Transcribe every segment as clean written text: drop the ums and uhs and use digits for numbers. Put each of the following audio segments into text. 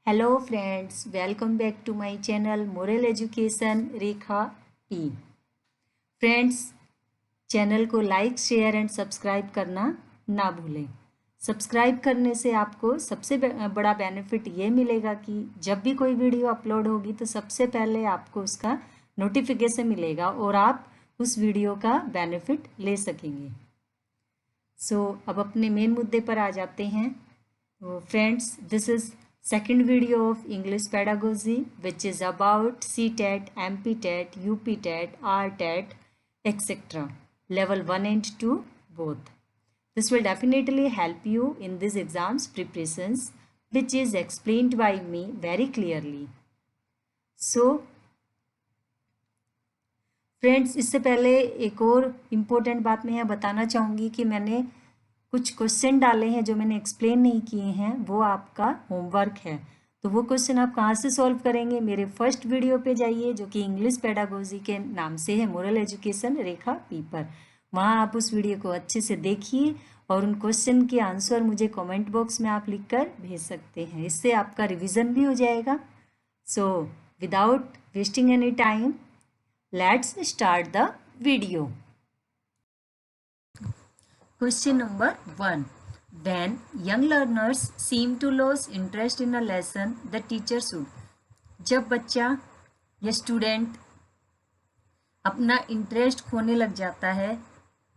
Hello friends, welcome back to my channel moral education Rekha P. Friends, channel को like share and subscribe करना ना भूलें। Subscribe करने से आपको सबसे बड़ा बेनिफिट ये मिलेगा कि जब भी कोई वीडियो अपलोड होगी तो सबसे पहले आपको उसका नोटिफिकेशन मिलेगा और आप उस वीडियो का बेनिफिट ले सकेंगे। अब अपने मेन मुद्दे पर आ जाते हैं। Friends, this is second video of English pedagogy, which is about CTET, MPTET, UPTET, RTET, etc. Level 1 and 2 both. This will definitely help you in these exams preparations, which is explained by me very clearly. Friends, इससे पहले एक और important बात मैं यहाँ बताना चाहूँगी कि मैंने कुछ क्वेश्चन डाले हैं जो मैंने एक्सप्लेन नहीं किए हैं, वो आपका होमवर्क है। तो वो क्वेश्चन आप कहाँ से सॉल्व करेंगे? मेरे फर्स्ट वीडियो पे जाइए जो कि इंग्लिश पेडागोजी के नाम से है, मोरल एजुकेशन रेखा पी पर। वहाँ आप उस वीडियो को अच्छे से देखिए और उन क्वेश्चन के आंसर मुझे कमेंट बॉक्स में आप लिखकर भेज सकते हैं। इससे आपका रिविज़न भी हो जाएगा। Without wasting any time, let's start the video. Question number 1. When young learners seem to lose interest in a lesson, the teacher should. जब बच्चा या स्टूडेंट अपना इंटरेस्ट खोने लग जाता है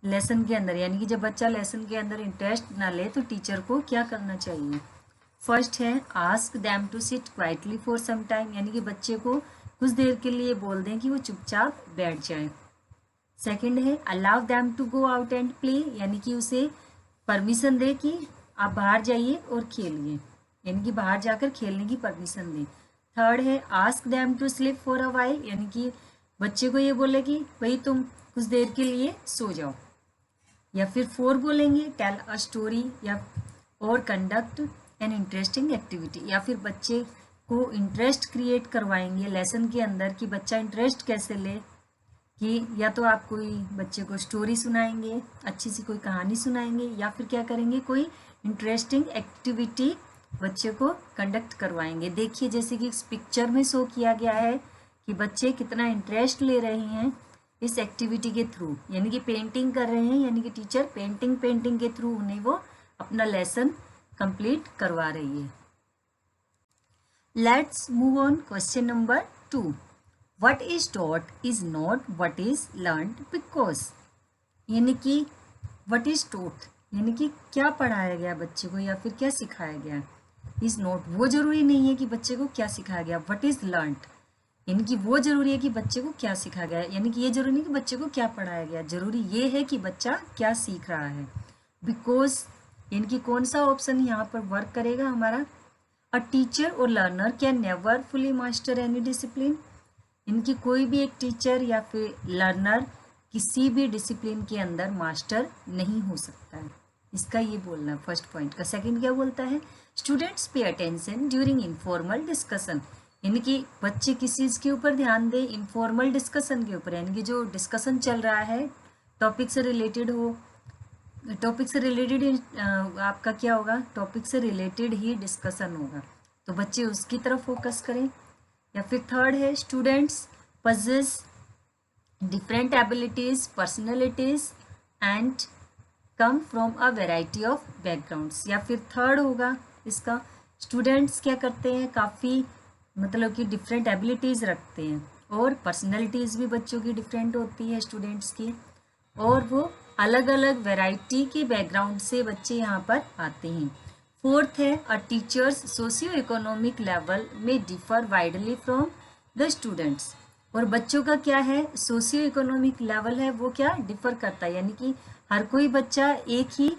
लेसन के अंदर, यानी कि जब बच्चा लेसन के अंदर इंटरेस्ट ना ले तो टीचर को क्या करना चाहिए? फर्स्ट है ask them to sit quietly for some time, यानी कि बच्चे को कुछ देर के लिए बोल दें कि वो चुपचाप बैठ जाए। सेकंड है allow them to go out and play, यानी कि उसे परमिशन दे कि आप बाहर जाइए और खेलिए, यानी कि बाहर जाकर खेलने की परमिशन दें। थर्ड है ask them to sleep for a while, यानी कि बच्चे को ये बोले कि भाई तुम कुछ देर के लिए सो जाओ। या फिर फोर बोलेंगे टेल अ स्टोरी या और कंडक्ट एन इंटरेस्टिंग एक्टिविटी, या फिर बच्चे को इंटरेस्ट क्रिएट करवाएंगे लेसन के अंदर कि बच्चा इंटरेस्ट कैसे ले, कि या तो आप कोई बच्चे को स्टोरी सुनाएंगे, अच्छी सी कोई कहानी सुनाएंगे, या फिर क्या करेंगे कोई इंटरेस्टिंग एक्टिविटी बच्चे को कंडक्ट करवाएंगे। देखिए जैसे कि इस पिक्चर में शो किया गया है कि बच्चे कितना इंटरेस्ट ले रहे हैं इस एक्टिविटी के थ्रू, यानी कि पेंटिंग कर रहे हैं, यानी कि टीचर पेंटिंग के थ्रू उन्हें वो अपना लेसन कंप्लीट करवा रही है। Let's move on. Question number 2. What is taught is not what is learned because. यानी कि what is taught यानी कि क्या पढ़ाया गया बच्चे को या फिर क्या सिखाया गया। is not वो जरूरी नहीं है कि बच्चे को क्या सिखाया गया। what is learned यानी कि वो जरूरी है कि बच्चे को क्या सिखाया गया, यानी कि ये जरूरी नहीं कि बच्चे को क्या पढ़ाया गया, जरूरी ये है कि बच्चा क्या सीख रहा है। बिकॉज यानी कि कौन सा ऑप्शन यहाँ पर वर्क करेगा हमारा? अ टीचर और learner can never fully master any discipline, इनकी कोई भी एक टीचर या फिर लर्नर किसी भी डिसिप्लिन के अंदर मास्टर नहीं हो सकता है। इसका ये बोलना है फर्स्ट पॉइंट का। सेकंड क्या बोलता है? Students pay attention during informal discussion, यानी कि बच्चे किस चीज़ के ऊपर ध्यान दें? इनफॉर्मल डिस्कशन के ऊपर, यानी कि जो डिस्कशन चल रहा है टॉपिक से रिलेटेड हो, टॉपिक से रिलेटेड आपका क्या होगा? टॉपिक से रिलेटेड ही डिस्कशन होगा, तो बच्चे उसकी तरफ फोकस करें। या फिर थर्ड है students possess different abilities personalities and come from a variety of backgrounds, या फिर थर्ड होगा इसका स्टूडेंट्स क्या करते हैं, काफ़ी मतलब कि डिफरेंट एबिलिटीज़ रखते हैं और पर्सनैलिटीज़ भी बच्चों की डिफरेंट होती है स्टूडेंट्स की, और वो अलग अलग वैरायटी के बैकग्राउंड से बच्चे यहाँ पर आते हैं। फोर्थ है अ टीचर्स सोशियो इकोनॉमिक लेवल में differ widely from the students, और बच्चों का क्या है सोशियो इकोनॉमिक लेवल है वो क्या डिफर करता है, यानी कि हर कोई बच्चा एक ही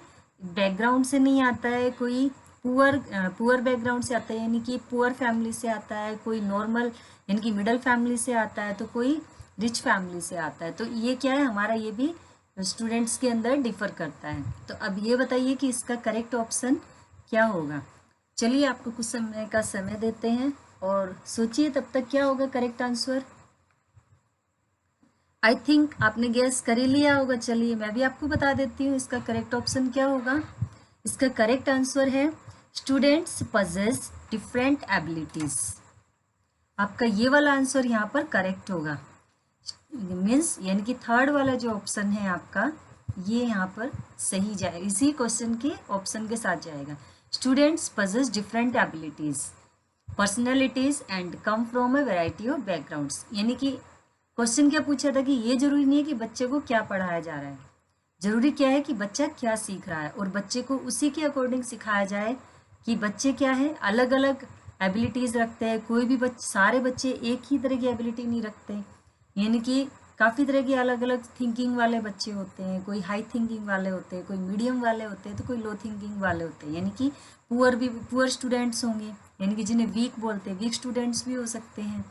बैकग्राउंड से नहीं आता है, कोई पुअर बैकग्राउंड से आता है, यानी कि पुअर फैमिली से आता है, कोई नॉर्मल यानी कि मिडल फैमिली से आता है, तो कोई रिच फैमिली से आता है। तो ये क्या है हमारा, ये भी स्टूडेंट्स के अंदर डिफर करता है। तो अब ये बताइए कि इसका करेक्ट ऑप्शन क्या होगा। चलिए आपको कुछ समय का समय देते हैं और सोचिए तब तक क्या होगा करेक्ट आंसर। आई थिंक आपने गेस कर ही लिया होगा। चलिए मैं भी आपको बता देती हूँ इसका करेक्ट ऑप्शन क्या होगा। इसका करेक्ट आंसर है स्टूडेंट्स possess डिफरेंट एबिलिटीज। आपका ये वाला आंसर यहाँ पर करेक्ट होगा, मीन्स यानी कि थर्ड वाला जो ऑप्शन है आपका ये यहाँ पर सही जाए, इसी क्वेश्चन के ऑप्शन के साथ जाएगा। Students possess different abilities personalities and come from a variety of backgrounds. यानी कि क्वेश्चन क्या पूछा था कि ये जरूरी नहीं है कि बच्चे को क्या पढ़ाया जा रहा है, जरूरी क्या है कि बच्चा क्या सीख रहा है, और बच्चे को उसी के अकॉर्डिंग सिखाया जाए कि बच्चे क्या है अलग अलग एबिलिटीज़ रखते हैं। कोई भी सारे बच्चे एक ही तरह की एबिलिटी नहीं रखते, यानी कि काफ़ी तरह के अलग अलग थिंकिंग वाले बच्चे होते हैं, कोई हाई थिंकिंग वाले होते हैं, कोई मीडियम वाले होते हैं, तो कोई लो थिंकिंग वाले होते हैं। यानी कि पुअर स्टूडेंट्स होंगे, यानी कि जिन्हें वीक बोलते हैं, वीक स्टूडेंट्स भी हो सकते हैं।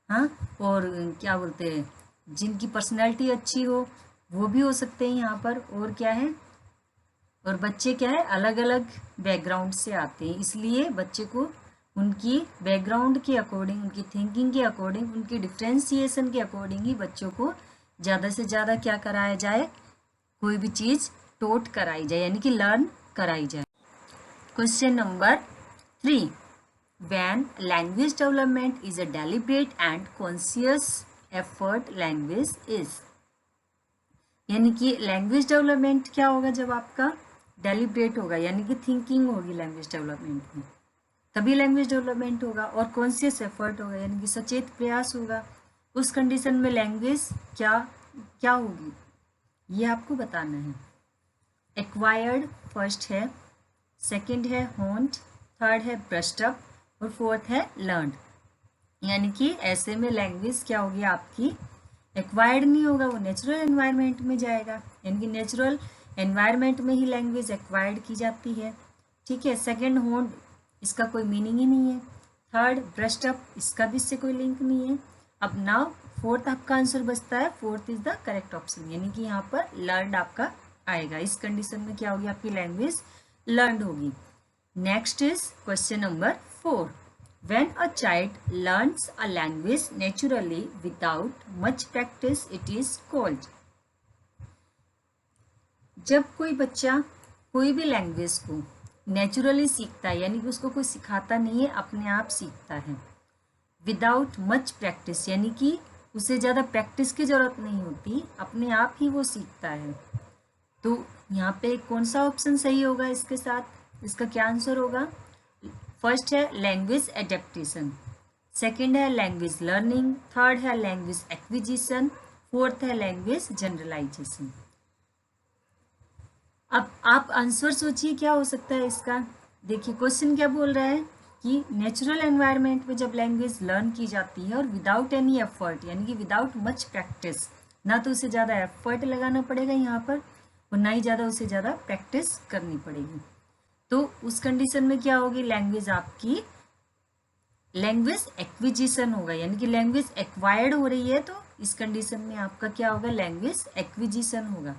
हाँ, और क्या बोलते हैं, जिनकी पर्सनैलिटी अच्छी हो वो भी हो सकते हैं यहाँ पर। और क्या है, और बच्चे क्या है अलग अलग बैकग्राउंड से आते हैं, इसलिए बच्चे को उनकी बैकग्राउंड के अकॉर्डिंग, उनकी थिंकिंग के अकॉर्डिंग, उनकी डिफ्रेंसिएशन के अकॉर्डिंग ही बच्चों को ज़्यादा से ज़्यादा क्या कराया जाए, कोई भी चीज़ टोट कराई जाए, यानी कि लर्न कराई जाए। Question number 3, when language development is a deliberate and conscious effort, language is। यानी कि लैंग्वेज डेवलपमेंट क्या होगा जब आपका डेलिब्रेट होगा, यानी कि थिंकिंग होगी लैंग्वेज डेवलपमेंट में, तभी लैंग्वेज डेवलपमेंट होगा। और कॉन्शियस एफर्ट होगा, यानी कि सचेत प्रयास होगा। उस कंडीशन में लैंग्वेज क्या क्या होगी ये आपको बताना है। एक्वायर्ड फर्स्ट है, सेकंड है होन्ड, थर्ड है ब्रश्ड अप और फोर्थ है लर्नड। यानी कि ऐसे में लैंग्वेज क्या होगी आपकी एक्वायर्ड नहीं होगा, वो नेचुरल एनवायरनमेंट में जाएगा, यानी कि नेचुरल एनवायरनमेंट में ही लैंग्वेज एक्वायर्ड की जाती है। ठीक है, सेकंड होन्ड, इसका कोई मीनिंग ही नहीं है। थर्ड ब्रश्ड अप, इसका भी इससे कोई लिंक नहीं है। अब नाउ फोर्थ आपका आंसर बचता है, fourth is the correct option, यानी कि यहाँ पर लर्नड आपका आएगा। इस कंडीशन में क्या होगी आपकी लैंग्वेज लर्नड होगी। Next is question number 4, when a child learns a language naturally without much practice, it is called। जब कोई बच्चा कोई भी लैंग्वेज को नेचुरली सीखता है, यानी कि उसको कोई सिखाता नहीं है, अपने आप सीखता है। विदाउट मच प्रैक्टिस, यानी कि उसे ज़्यादा प्रैक्टिस की ज़रूरत नहीं होती, अपने आप ही वो सीखता है। तो यहाँ पे कौन सा ऑप्शन सही होगा इसके साथ, इसका क्या आंसर होगा। फर्स्ट है लैंग्वेज एडेप्टेशन, सेकंड है लैंग्वेज लर्निंग, थर्ड है लैंग्वेज एक्विजिशन, फोर्थ है लैंग्वेज जनरलाइजेशन। अब आप आंसर सोचिए क्या हो सकता है इसका। देखिए क्वेश्चन क्या बोल रहा है कि नेचुरल एनवायरनमेंट में जब लैंग्वेज लर्न की जाती है और विदाउट एनी एफर्ट, यानी कि विदाउट मच प्रैक्टिस, ना तो उसे ज़्यादा एफर्ट लगाना पड़ेगा यहाँ पर और ना ही ज़्यादा उसे ज़्यादा प्रैक्टिस करनी पड़ेगी, तो उस कंडीशन में क्या होगी लैंग्वेज आपकी लैंग्वेज एक्विजिशन होगा, यानी कि लैंग्वेज एक्वायर्ड हो रही है, तो इस कंडीशन में आपका क्या होगा लैंग्वेज एक्विजिशन होगा।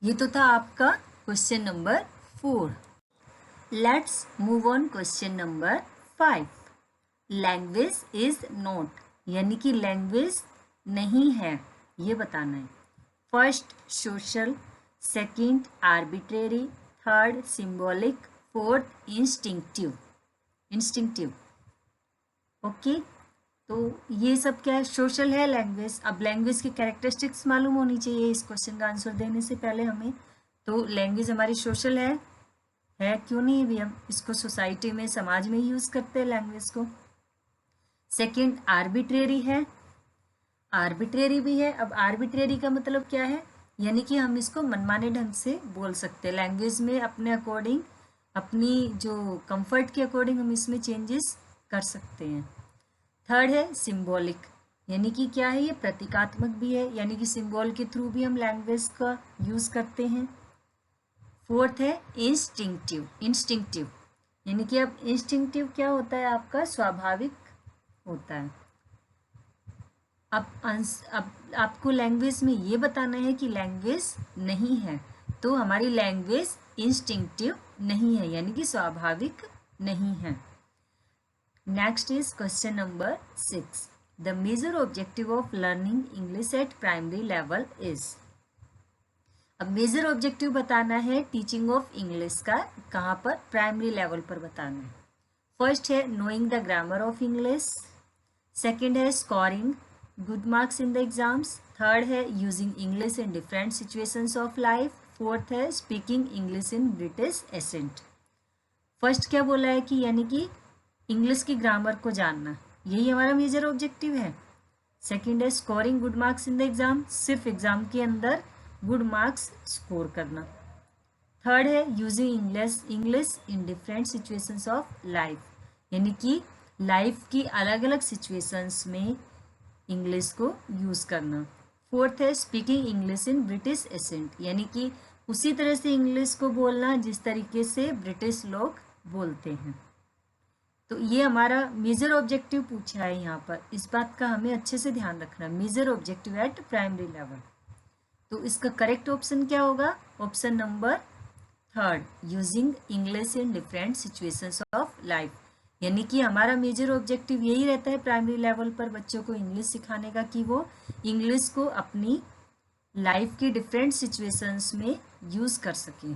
ये तो था आपका question number 4। Let's move on question number 5। Language is not, यानी कि लैंग्वेज नहीं है, ये बताना है। First social, second arbitrary, third symbolic, fourth instinctive. Okay, तो ये सब क्या है, सोशल है लैंग्वेज। अब लैंग्वेज की कैरेक्टरिस्टिक्स मालूम होनी चाहिए इस क्वेश्चन का आंसर देने से पहले हमें। तो लैंग्वेज हमारी सोशल है, क्यों नहीं भी, हम इसको सोसाइटी में समाज में यूज़ करते हैं लैंग्वेज को। सेकंड आर्बिट्रेरी है, आर्बिट्रेरी भी है। अब आर्बिट्रेरी का मतलब क्या है, यानी कि हम इसको मनमाने ढंग से बोल सकते हैं लैंग्वेज में, अपने अकॉर्डिंग, अपनी जो कंफर्ट के अकॉर्डिंग हम इसमें चेंजेस कर सकते हैं। थर्ड है सिंबॉलिक, यानी कि क्या है, ये प्रतीकात्मक भी है, यानी कि सिंबल के थ्रू भी हम लैंग्वेज का यूज़ करते हैं। फोर्थ है इंस्टिंक्टिव, यानी कि अब इंस्टिंक्टिव क्या होता है आपका स्वाभाविक होता है। अब आपको लैंग्वेज में ये बताना है कि लैंग्वेज नहीं है, तो हमारी लैंग्वेज इंस्टिंक्टिव नहीं है, यानी कि स्वाभाविक नहीं है। Next is question number 6। The major objective of learning English at primary level is. अब मेजर ऑब्जेक्टिव बताना है टीचिंग ऑफ इंग्लिश का, कहाँ पर, प्राइमरी लेवल पर बताना है। फर्स्ट है knowing the grammar of English, second है scoring good marks in the exams, third है using English in different situations of life, fourth है speaking English in British accent. First क्या बोला है कि यानी कि इंग्लिश की ग्रामर को जानना, यही हमारा मेजर ऑब्जेक्टिव है। सेकंड है scoring good marks in the exam, सिर्फ एग्जाम के अंदर गुड मार्क्स स्कोर करना। थर्ड है using English in different situations of life, यानी कि लाइफ की अलग अलग सिचुएशंस में इंग्लिश को यूज़ करना। फोर्थ है speaking English in British accent, यानी कि उसी तरह से इंग्लिश को बोलना जिस तरीके से ब्रिटिश लोग बोलते हैं। तो ये हमारा मेजर ऑब्जेक्टिव पूछा है यहाँ पर, इस बात का हमें अच्छे से ध्यान रखना, major objective at primary level. तो इसका करेक्ट ऑप्शन क्या होगा, option number third, using English in different situations of life, यानी कि हमारा मेजर ऑब्जेक्टिव यही रहता है प्राइमरी लेवल पर बच्चों को इंग्लिश सिखाने का कि वो इंग्लिश को अपनी लाइफ की डिफरेंट सिचुएशंस में यूज कर सकें।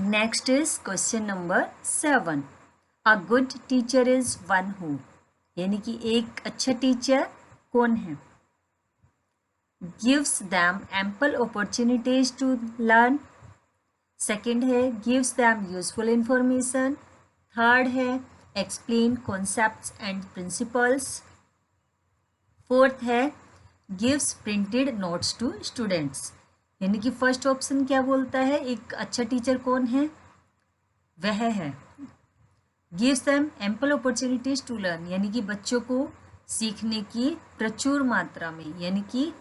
Next is question number 7, a good teacher is one who, यानी कि एक अच्छा टीचर कौन है, gives them ample opportunities to learn, second है gives them useful information, third है explain concepts and principles, fourth है gives printed notes to students. यानी कि फर्स्ट ऑप्शन क्या बोलता है, एक अच्छा टीचर कौन है, वह है gives them ample opportunities to learn, यानी कि बच्चों को सीखने की प्रचुर मात्रा में, यानी कि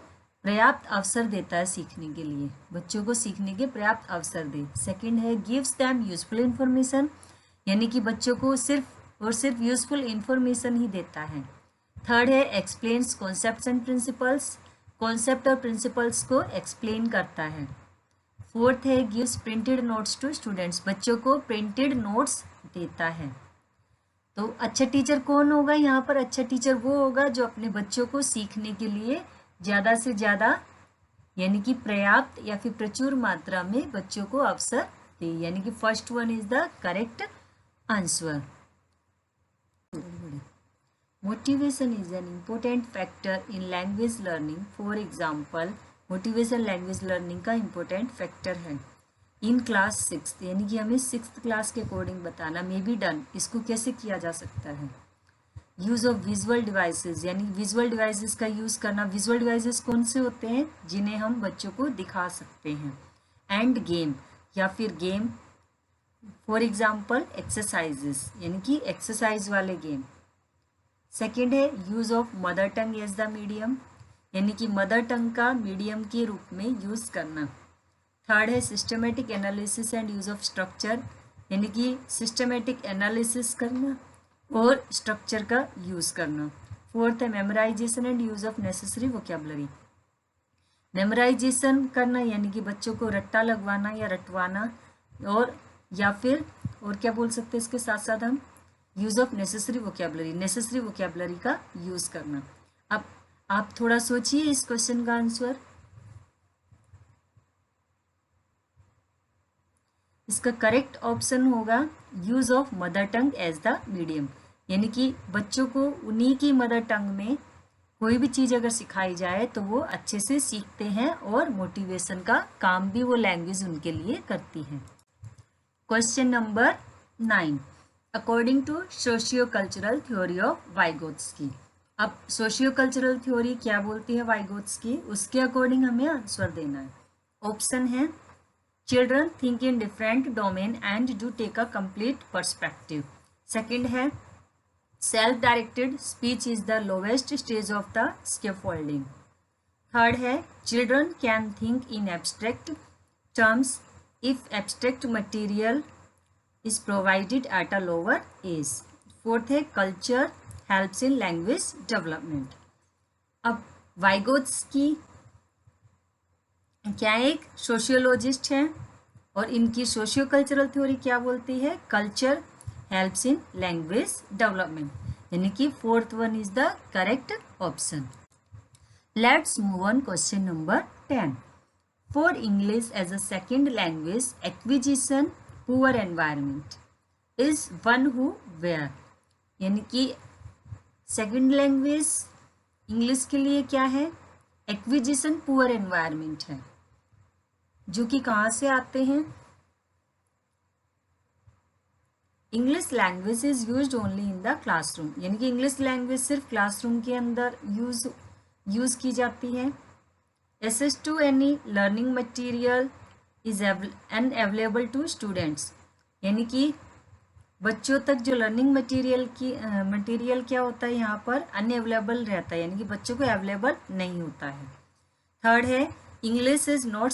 पर्याप्त अवसर देता है सीखने के लिए, बच्चों को सीखने के पर्याप्त अवसर दे। सेकंड है गिव्स देम यूजफुल इंफॉर्मेशन, यानी कि बच्चों को सिर्फ और सिर्फ यूजफुल इंफॉर्मेशन ही देता है। थर्ड है explains concepts and principles, concept और प्रिंसिपल्स को एक्सप्लेन करता है। फोर्थ है gives printed notes to students, बच्चों को प्रिंटेड नोट्स देता है। तो अच्छा टीचर कौन होगा यहाँ पर, अच्छा टीचर वो होगा जो अपने बच्चों को सीखने के लिए ज़्यादा से ज़्यादा, यानी कि पर्याप्त या फिर प्रचुर मात्रा में बच्चों को अवसर दे, यानी कि first one is the correct answer. Motivation is an important factor in language learning, for example motivation language learning का इम्पोर्टेंट फैक्टर है इन क्लास 6, यानी कि हमें 6th क्लास के अकॉर्डिंग बताना, मे बी डन, इसको कैसे किया जा सकता है। यूज़ ऑफ विजुअल डिवाइसेस, यानी विजुअल डिवाइसेस का यूज़ करना, विजुअल डिवाइसेस कौन से होते हैं जिन्हें हम बच्चों को दिखा सकते हैं, एंड गेम या फिर गेम, फॉर एग्जाम्पल एक्सरसाइजेस, यानी कि एक्सरसाइज वाले गेम। सेकेंड है use of mother tongue as the medium, यानी कि मदर टंग का मीडियम के रूप में यूज़ करना। थर्ड है systematic analysis and use of structure, यानी कि सिस्टमेटिक एनालिसिस करना और स्ट्रक्चर का यूज़ करना। फोर्थ है memorisation and use of necessary vocabulary, memorisation करना यानी कि बच्चों को रट्टा लगवाना या रटवाना, और या फिर और क्या बोल सकते हैं इसके साथ साथ हम यूज़ ऑफ नेसेसरी वोकेबलरी का यूज़ करना। अब आप थोड़ा सोचिए इस क्वेश्चन का आंसर। इसका करेक्ट ऑप्शन होगा use of mother tongue as the medium, यानी कि बच्चों को उन्हीं की मदर टंग में कोई भी चीज़ अगर सिखाई जाए तो वो अच्छे से सीखते हैं और मोटिवेशन का काम भी वो लैंग्वेज उनके लिए करती है। Question number 9, according to socio cultural theory of Vygotsky. अब सोशियो कल्चरल थ्योरी क्या बोलती है वाइगोत्स्की, उसके अकॉर्डिंग हमें आंसर देना है। ऑप्शन है children think in different domain and do take a complete perspective. Second है self directed speech is the lowest stage of the scaffolding. Third है children can think in abstract terms if abstract material is provided at a lower age. Fourth है culture helps in language development. अब Vygotsky क्या एक sociologist हैं और इनकी socio cultural theory क्या बोलती है, culture helps in language development, यानी कि fourth one is the correct option. Let's move on question number 10. For English as a second language acquisition, poor environment is one who where, यानी कि second language English के लिए क्या है, acquisition poor environment है, जो कि कहाँ से आते हैं, English language is used only in the classroom, यानी कि इंग्लिश लैंग्वेज सिर्फ क्लासरूम के अंदर यूज की जाती है. Access to any learning material is unavailable to students, यानी कि बच्चों तक जो लर्निंग मटेरियल क्या होता है यहाँ पर अनअवेलेबल रहता है, यानी कि बच्चों को अवेलेबल नहीं होता है. थर्ड है English is not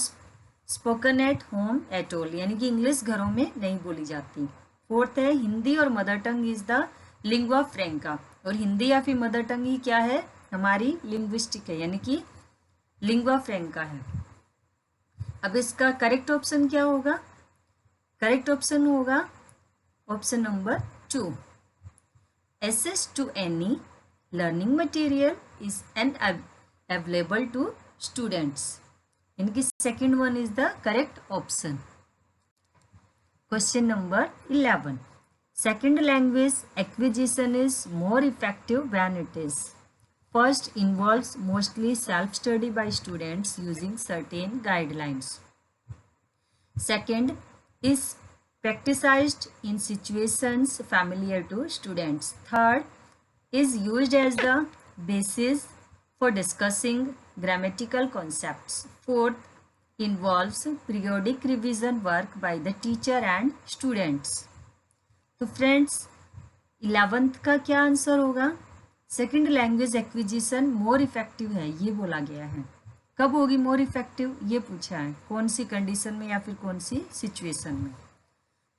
spoken at home at all, यानी कि इंग्लिश घरों में नहीं बोली जाती. फोर्थ है हिंदी और mother tongue is the lingua franca, और हिंदी या फिर मदर टंग ही क्या है, हमारी लिंग्विस्टिक है, यानी कि लिंग्वा फ्रैंका है. अब इसका करेक्ट ऑप्शन क्या होगा, करेक्ट ऑप्शन होगा option number 2. Access to any learning material is unavailable to students, यानी कि second one is the correct option. Question number 11. Second language acquisition is more effective when it is first involves mostly self-study by students using certain guidelines. Second is practiced in situations familiar to students. Third is used as the basis for discussing grammatical concepts. Fourth involves periodic revision work by the teacher and students. तो friends 11th का क्या answer होगा, second language acquisition more effective है, ये बोला गया है. कब होगी मोर इफेक्टिव, ये पूछा है, कौन सी कंडीशन में या फिर कौन सी सिचुएशन में.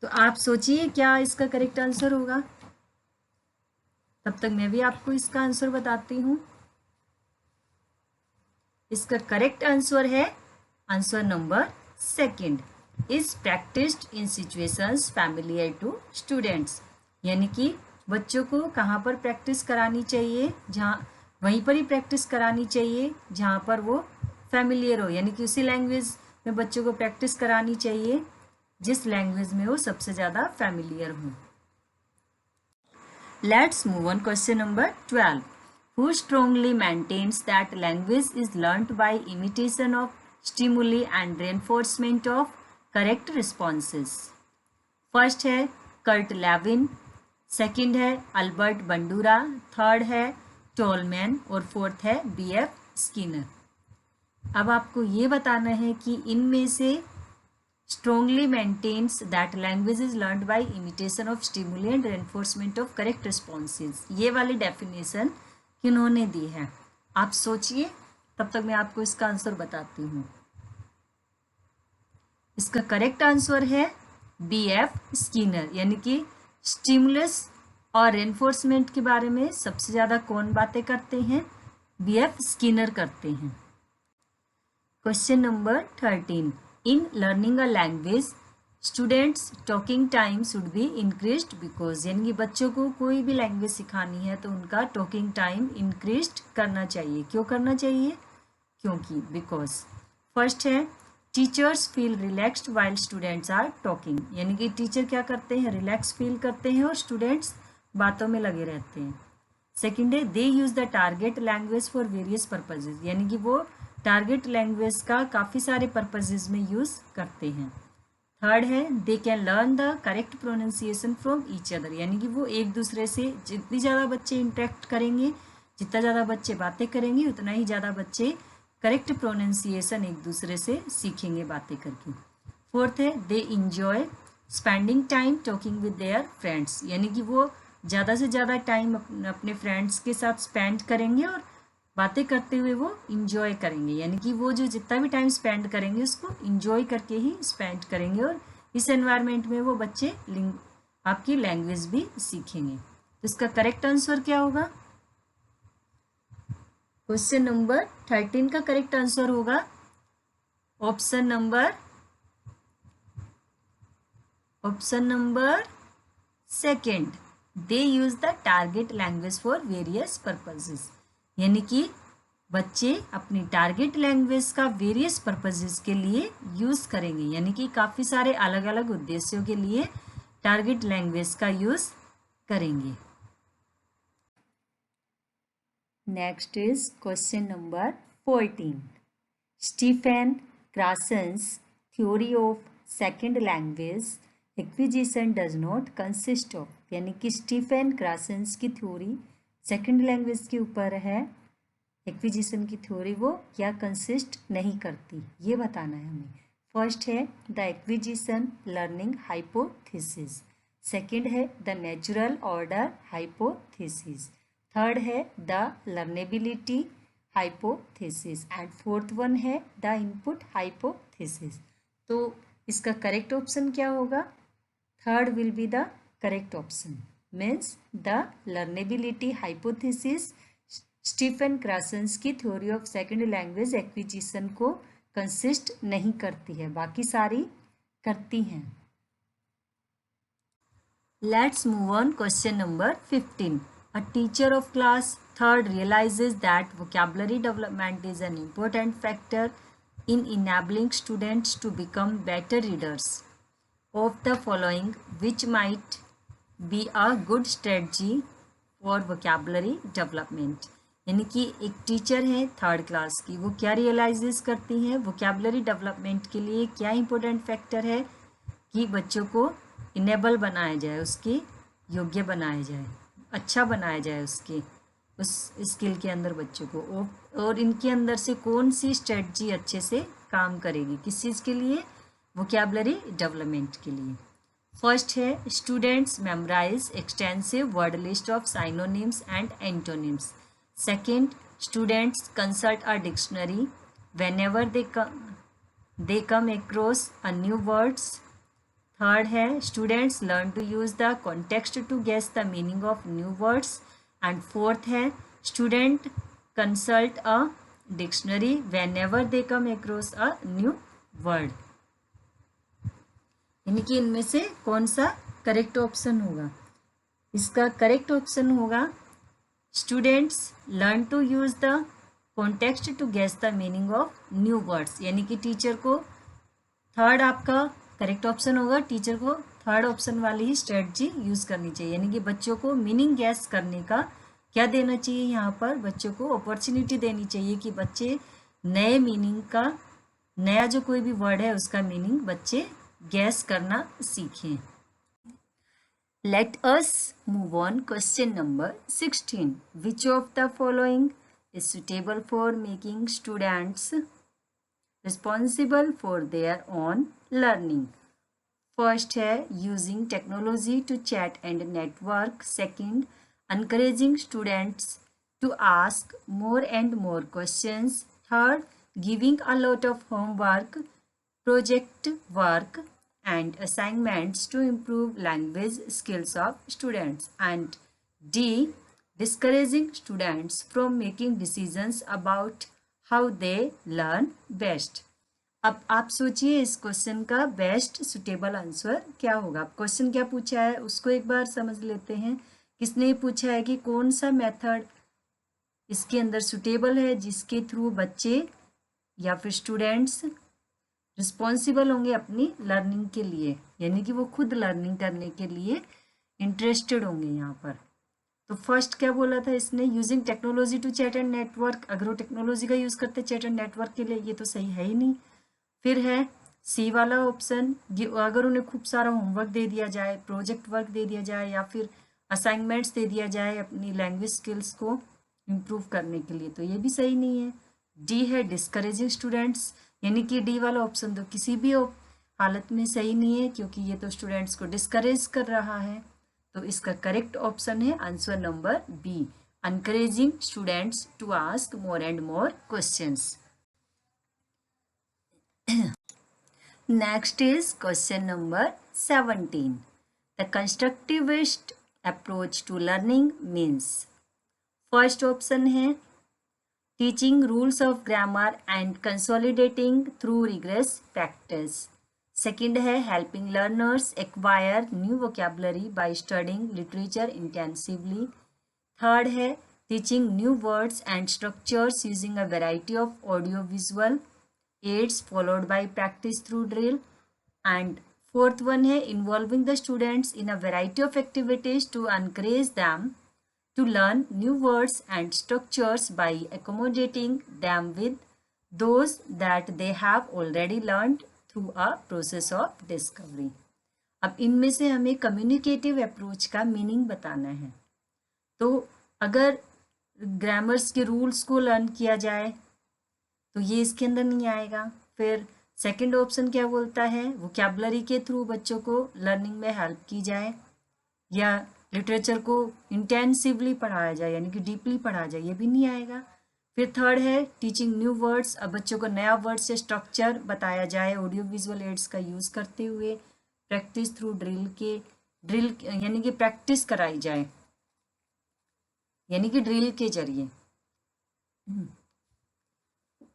तो आप सोचिए क्या इसका करेक्ट आंसर होगा, तब तक मैं भी आपको इसका आंसर बताती हूँ. इसका करेक्ट आंसर है answer number second, is practised in situations familiar to students, यानी कि बच्चों को कहाँ पर प्रैक्टिस करानी चाहिए, जहाँ वहीं पर ही प्रैक्टिस करानी चाहिए जहाँ पर वो फैमिलियर हो, यानी कि उसी लैंग्वेज में बच्चों को प्रैक्टिस करानी चाहिए जिस लैंग्वेज में वो सबसे ज़्यादा फैमिलियर हो. Let's move on question number 12. Who strongly maintains that language is learnt by imitation of stimuli and reinforcement of correct responses? First है कर्ट लेविन, सेकंड है अल्बर्ट बंडूरा, थर्ड है टोलमैन और fourth है B.F. Skinner. अब आपको ये बताना है कि इनमें से strongly maintains that language is learned by imitation of stimuli and reinforcement of correct responses, ये वाली डेफिनेशन किन्होंने दी है, आप सोचिए, तब तक मैं आपको इसका आंसर बताती हूँ. इसका करेक्ट आंसर है B.F. स्किनर, यानी कि स्टिमुलस और रेनफोर्समेंट के बारे में सबसे ज़्यादा कौन बातें करते हैं, B.F. स्किनर करते हैं. Question number 13. In learning a language, students talking time should be increased because, यानी कि बच्चों को कोई भी लैंग्वेज सिखानी है तो उनका टॉकिंग टाइम इंक्रीज करना चाहिए. क्यों करना चाहिए, क्योंकि बिकॉज. फर्स्ट है teachers feel relaxed while students are talking, यानी कि टीचर क्या करते हैं, रिलैक्स फील करते हैं और स्टूडेंट्स बातों में लगे रहते हैं. सेकेंड है they use the target language for various purposes, यानी कि वो टारगेट लैंग्वेज का काफ़ी सारे पर्पजेज में यूज़ करते हैं. थर्ड है they can learn the correct pronunciation from each other, यानी कि वो एक दूसरे से जितनी ज़्यादा बच्चे इंटरेक्ट करेंगे, जितना ज़्यादा बच्चे बातें करेंगे उतना ही ज़्यादा बच्चे करेक्ट प्रोनाउंसिएशन एक दूसरे से सीखेंगे बातें करके. फोर्थ है they enjoy spending time talking with their friends, यानी कि वो ज़्यादा से ज़्यादा टाइम अपने फ्रेंड्स के साथ स्पेंड करेंगे और बातें करते हुए वो इंजॉय करेंगे, यानी कि वो जो जितना भी टाइम स्पेंड करेंगे उसको इंजॉय करके ही स्पेंड करेंगे और इस एनवायरनमेंट में वो बच्चे आपकी लैंग्वेज भी सीखेंगे. तो इसका करेक्ट आंसर क्या होगा, क्वेश्चन नंबर 13 का करेक्ट आंसर होगा option number second, they use the target language for various purposes, यानी कि बच्चे अपनी टारगेट लैंग्वेज का वेरियस पर्पसेस के लिए यूज़ करेंगे, यानी कि काफ़ी सारे अलग अलग उद्देश्यों के लिए टारगेट लैंग्वेज का यूज़ करेंगे। Next is question number 14। Stephen Krashen's theory of second language acquisition does not consist of, यानी कि स्टीफन क्रासन्स की थ्योरी सेकेंड लैंग्वेज के ऊपर है, एक्विजिशन की थ्योरी वो क्या कंसिस्ट नहीं करती, ये बताना है हमें। फर्स्ट है the acquisition learning hypothesis, second है the natural order hypothesis, third है the learnability hypothesis and fourth one है द इनपुट हाइपोथेसिस। तो इसका करेक्ट ऑप्शन क्या होगा? Third will be the correct option, means the learnability hypothesis Stephen Krashen's की theory of second language acquisition को consist नहीं करती है, बाकी सारी करती हैं। Let's move on question number 15। A teacher of class 3rd realizes that vocabulary development is an important factor in enabling students to become better readers. Of the following, which might be a good strategy for vocabulary development? यानी कि एक teacher है 3rd class की, वो क्या realises करती है? Vocabulary development के लिए क्या इंपॉर्टेंट फैक्टर है कि बच्चों को इनेबल बनाया जाए, उसके योग्य बनाया जाए, अच्छा बनाया जाए उसके उस स्किल के अंदर बच्चों को, और इनके अंदर से कौन सी स्ट्रेटजी अच्छे से काम करेगी, किस चीज़ के लिए? वोकैबुलरी डेवलपमेंट के लिए। फर्स्ट है students memorise extensive word list of synonyms and antonyms. Second, students consult a dictionary whenever they come across a new words. Third है students learn to use the context to guess the meaning of new words. And fourth है student consult a dictionary whenever they come across a new word। यानी कि इनमें से कौन सा correct option होगा? इसका करेक्ट ऑप्शन होगा students learn to use the context to guess the meaning of new words, यानी कि टीचर को थर्ड आपका करेक्ट ऑप्शन होगा, टीचर को थर्ड ऑप्शन वाली ही स्ट्रेटजी यूज़ करनी चाहिए, यानी कि बच्चों को मीनिंग गैस करने का क्या देना चाहिए? यहाँ पर बच्चों को अपॉर्चुनिटी देनी चाहिए कि बच्चे नए मीनिंग का, नया जो कोई भी वर्ड है उसका मीनिंग बच्चे गैस करना सीखें। Let us move on question number 16. Which of the following is suitable for making students responsible for their own learning? First है using technology to chat and network. Second, encouraging students to ask more and more questions. Third, giving a lot of homework, project work and assignments to improve language skills of students. And D, discouraging students from making decisions about how they learn best. अब आप सोचिए इस question का best suitable answer क्या होगा। अब question क्या पूछा है उसको एक बार समझ लेते हैं। किसने पूछा है कि कौन सा मेथड इसके अंदर सुटेबल है जिसके थ्रू बच्चे या फिर स्टूडेंट्स रिस्पॉन्सिबल होंगे अपनी लर्निंग के लिए, यानी कि वो खुद लर्निंग करने के लिए इंटरेस्टेड होंगे यहाँ पर। तो फर्स्ट क्या बोला था इसने? Using technology to chat and network. अगर वो टेक्नोलॉजी का यूज़ करते चैट एंड नेटवर्क के लिए, ये तो सही है ही नहीं। फिर है सी वाला ऑप्शन, अगर उन्हें खूब सारा होमवर्क दे दिया जाए, प्रोजेक्ट वर्क दे दिया जाए या फिर असाइनमेंट्स दे दिया जाए अपनी लैंग्वेज स्किल्स को इम्प्रूव करने के लिए, तो ये भी सही नहीं है। डी है डिस्करेजिंग स्टूडेंट्स, यानी कि डी वाला ऑप्शन तो किसी भी हालत में सही नहीं है क्योंकि ये तो स्टूडेंट्स को डिस्करेज कर रहा है। तो इसका करेक्ट ऑप्शन है answer number B, encouraging students to ask more and more questions. Next is question number 17। The constructivist approach to learning means. First option है teaching rules of grammar and consolidating through rigorous practice. Second है helping learners acquire new vocabulary by studying literature intensively. Third है teaching new words and structures using a variety of audio-visual aids followed by practice through drill. And fourth one है involving the students in a variety of activities to encourage them to learn new words and structures by accommodating them with those that they have already learned through a process of discovery. अब इनमें से हमें communicative approach का meaning बताना है। तो अगर grammars के रूल्स को लर्न किया जाए तो ये इसके अंदर नहीं आएगा। फिर सेकंड ऑप्शन क्या बोलता है, वोकैबुलरी के थ्रू बच्चों को लर्निंग में हेल्प की जाए या लिटरेचर को इंटेंसिवली पढ़ाया जाए यानी कि डीपली पढ़ाया जाए, ये भी नहीं आएगा। फिर थर्ड है टीचिंग न्यू वर्ड्स, अब बच्चों को नया वर्ड्स या स्ट्रक्चर बताया जाए ऑडियो विजुअल एड्स का यूज़ करते हुए, प्रैक्टिस थ्रू ड्रिल यानी कि प्रैक्टिस कराई जाए यानी कि ड्रिल के जरिए।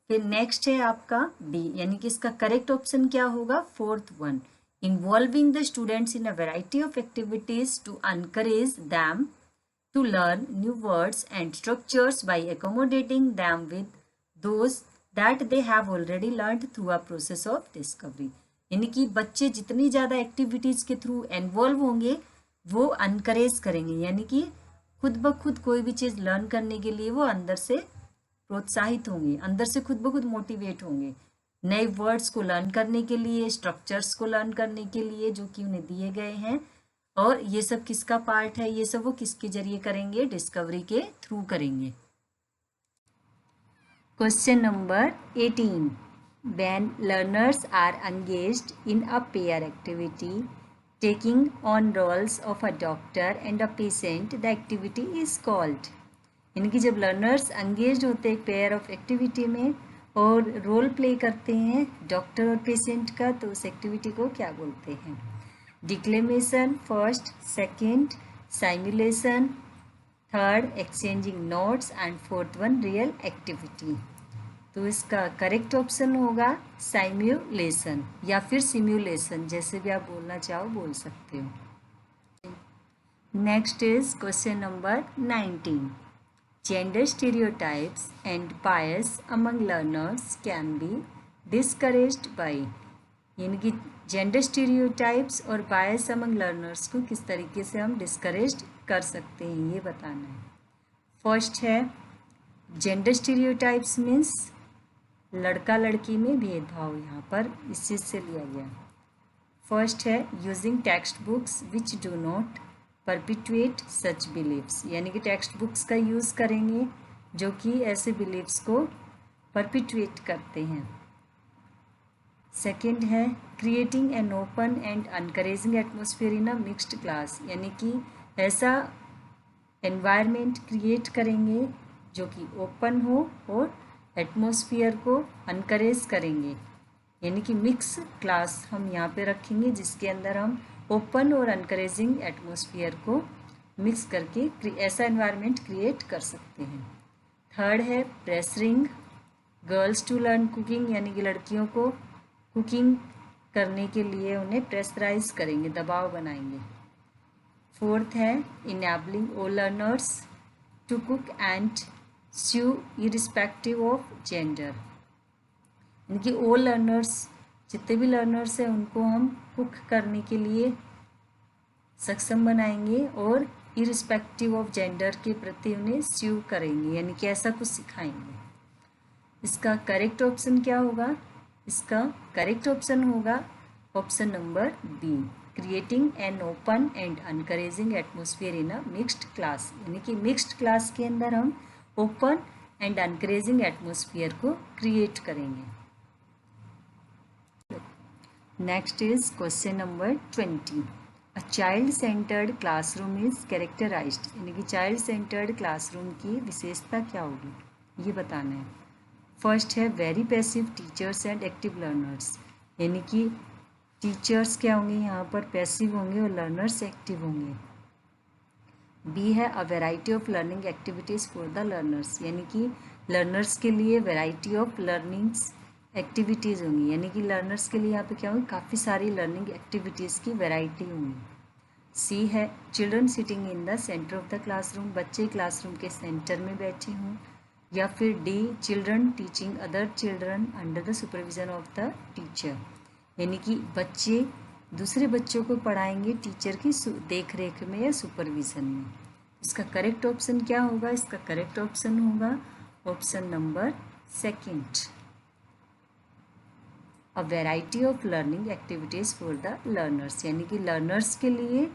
फिर नेक्स्ट है आपका डी यानी कि इसका करेक्ट ऑप्शन क्या होगा, fourth one, involving the students in a variety of activities to encourage them to learn new words and structures by accommodating them with those that they have already learned through a process of discovery। यानी कि बच्चे जितनी ज़्यादा activities के through involve होंगे वो encourage करेंगे, यानी कि खुद ब खुद कोई भी चीज़ लर्न करने के लिए वो अंदर से प्रोत्साहित होंगे, अंदर से खुद ब खुद मोटिवेट होंगे नए वर्ड्स को लर्न करने के लिए, स्ट्रक्चर्स को लर्न करने के लिए जो कि उन्हें दिए गए हैं। और ये सब किसका पार्ट है, ये सब वो किसके जरिए करेंगे, डिस्कवरी के थ्रू करेंगे। Question number 18, when learners are engaged in a pair activity taking on roles of a doctor and a patient the activity is called. यानी कि जब लर्नर्स एंगेज होते हैं पेयर ऑफ एक्टिविटी में और रोल प्ले करते हैं डॉक्टर और पेशेंट का, तो उस एक्टिविटी को क्या बोलते हैं। डिक्लेमेशन first, second simulation, third exchanging notes and fourth one real activity. तो इसका करेक्ट ऑप्शन होगा साइमुलेशन या फिर सिमुलेशन, जैसे भी आप बोलना चाहो बोल सकते हो। Next is question number 19, gender stereotypes and bias among learners can be discouraged by. यानी कि जेंडर स्टीरियोटाइप्स और बायस अमंग लर्नर्स को किस तरीके से हम डिस्करेज कर सकते हैं ये बताना है। फर्स्ट है जेंडर स्टीरियोटाइप्स मीन्स लड़का लड़की में भेदभाव, यहाँ पर इस चीज़ से लिया गया। फर्स्ट है using text books which do not perpetuate such beliefs, यानी कि टेक्स्ट बुक्स का यूज़ करेंगे जो कि ऐसे बिलीव्स को परपिट्यूएट करते हैं। सेकेंड है creating an open and encouraging atmosphere in a mixed class, यानी कि ऐसा एनवायरनमेंट क्रिएट करेंगे जो कि ओपन हो और एटमोसफियर को एनकरेज करेंगे, यानी कि मिक्स क्लास हम यहाँ पे रखेंगे जिसके अंदर हम ओपन और एनकरेजिंग एटमोसफियर को मिक्स करके ऐसा एनवायरनमेंट क्रिएट कर सकते हैं। थर्ड है pressuring girls to learn cooking, यानी कि लड़कियों को कुकिंग करने के लिए उन्हें प्रेशराइज करेंगे, दबाव बनाएंगे। फोर्थ है enabling all learners to cook and sew irrespective of gender, यानी कि ऑल लर्नर्स जितने भी लर्नर्स हैं उनको हम कुक करने के लिए सक्षम बनाएंगे और इरिस्पेक्टिव ऑफ जेंडर के प्रति उन्हें स्यू करेंगे, यानी कि ऐसा कुछ सिखाएंगे। इसका करेक्ट ऑप्शन क्या होगा, इसका करेक्ट ऑप्शन होगा option number B, creating an open and encouraging atmosphere in a mixed class, यानी कि मिक्स्ड क्लास के अंदर हम ओपन एंड एनकरेजिंग एटमोसफियर को क्रिएट करेंगे। Next is question number 20, a child centred classroom is characterised, यानी कि चाइल्ड सेंटर्ड क्लासरूम की विशेषता क्या होगी ये बताना है। फर्स्ट है very passive teachers and active learners, यानी कि टीचर्स क्या होंगे यहाँ पर पैसिव होंगे और लर्नर्स एक्टिव होंगे। बी है अ variety of learning activities for the learners, यानी कि लर्नर्स के लिए वैरायटी ऑफ लर्निंग्स एक्टिविटीज़ होंगी, यानी कि लर्नर्स के लिए यहाँ पे क्या होंगी, काफ़ी सारी लर्निंग एक्टिविटीज़ की वैरायटी होंगी। सी है children sitting in the centre of the classroom, बच्चे क्लासरूम के सेंटर में बैठे हों। या फिर D children teaching other children under the supervision of the teacher, यानी कि बच्चे दूसरे बच्चों को पढ़ाएंगे टीचर की देख रेख में या सुपरविजन में। इसका करेक्ट ऑप्शन क्या होगा? इसका करेक्ट ऑप्शन होगा option number second, a variety of learning activities for the learners, यानी कि लर्नर्स के लिए